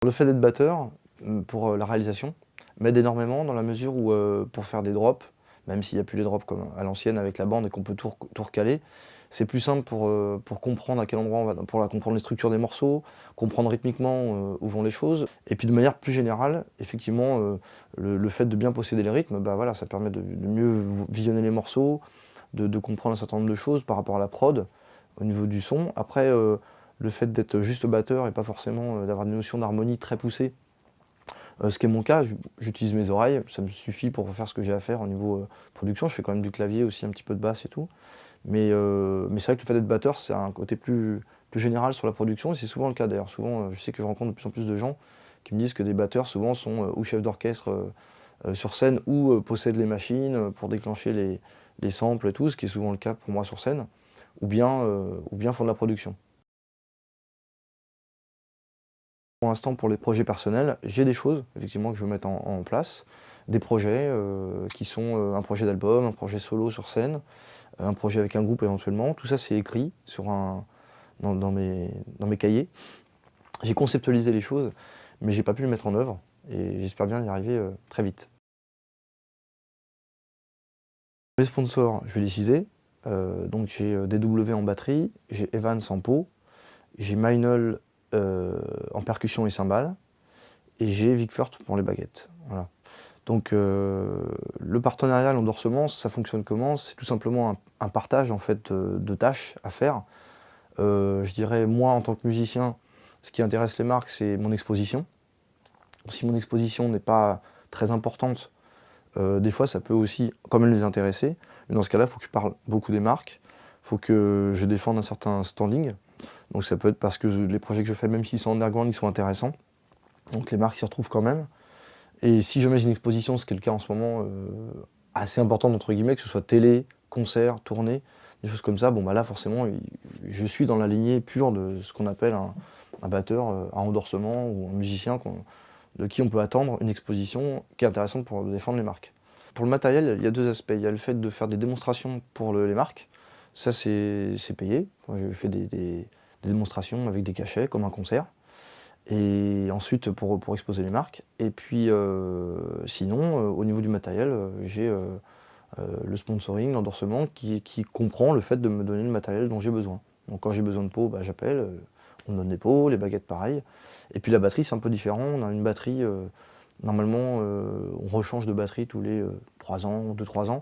Le fait d'être batteur, pour la réalisation, m'aide énormément dans la mesure où, pour faire des drops, même s'il n'y a plus les drops comme à l'ancienne avec la bande et qu'on peut tout recaler, c'est plus simple pour comprendre à quel endroit on va, comprendre les structures des morceaux, comprendre rythmiquement, où vont les choses. Et puis de manière plus générale, effectivement, le fait de bien posséder les rythmes, bah voilà, ça permet de mieux visionner les morceaux, de comprendre un certain nombre de choses par rapport à la prod, au niveau du son. Après, le fait d'être juste batteur et pas forcément d'avoir une notion d'harmonie très poussée, ce qui est mon cas, j'utilise mes oreilles, ça me suffit pour faire ce que j'ai à faire au niveau production. Je fais quand même du clavier aussi, un petit peu de basse et tout. Mais c'est vrai que le fait d'être batteur, c'est un côté plus général sur la production, et c'est souvent le cas d'ailleurs. Souvent, je sais que je rencontre de plus en plus de gens qui me disent que des batteurs souvent sont ou chefs d'orchestre sur scène ou possèdent les machines pour déclencher les samples et tout, ce qui est souvent le cas pour moi sur scène, ou bien font de la production. Pour l'instant, pour les projets personnels, j'ai des choses effectivement que je veux mettre en place, des projets qui sont un projet d'album, un projet solo sur scène, un projet avec un groupe éventuellement. Tout ça, c'est écrit dans mes cahiers. J'ai conceptualisé les choses, mais j'ai pas pu le mettre en œuvre et j'espère bien y arriver très vite. Les sponsors, je vais les citer. Donc j'ai DW en batterie, j'ai Evans en pot, j'ai Meinl en percussion et cymbales, et j'ai Vic Firth pour les baguettes. Voilà. Donc le partenariat, l'endorsement, ça fonctionne comment? C'est tout simplement un partage en fait de tâches à faire. Je dirais, moi en tant que musicien, ce qui intéresse les marques, c'est mon exposition. Si mon exposition n'est pas très importante, des fois ça peut aussi quand même les intéresser. Mais dans ce cas-là, il faut que je parle beaucoup des marques, il faut que je défende un certain standing. Donc ça peut être parce que les projets que je fais, même s'ils sont underground, ils sont intéressants. Donc les marques s'y retrouvent quand même. Et si je mets une exposition, ce qui est le cas en ce moment, assez importante entre guillemets, que ce soit télé, concert, tournée, des choses comme ça, bon bah là forcément je suis dans la lignée pure de ce qu'on appelle un batteur à endorsement ou un musicien de qui on peut attendre une exposition qui est intéressante pour défendre les marques. Pour le matériel, il y a deux aspects. Il y a le fait de faire des démonstrations pour les marques, ça c'est payé. Enfin, je fais des démonstrations avec des cachets comme un concert. Et ensuite pour exposer les marques. Et puis sinon, au niveau du matériel, j'ai le sponsoring, l'endorsement qui comprend le fait de me donner le matériel dont j'ai besoin. Donc quand j'ai besoin de pots, bah, j'appelle, on me donne des pots, les baguettes pareil. Et puis la batterie c'est un peu différent, on a une batterie, normalement on rechange de batterie tous les 3 ans, 2-3 ans.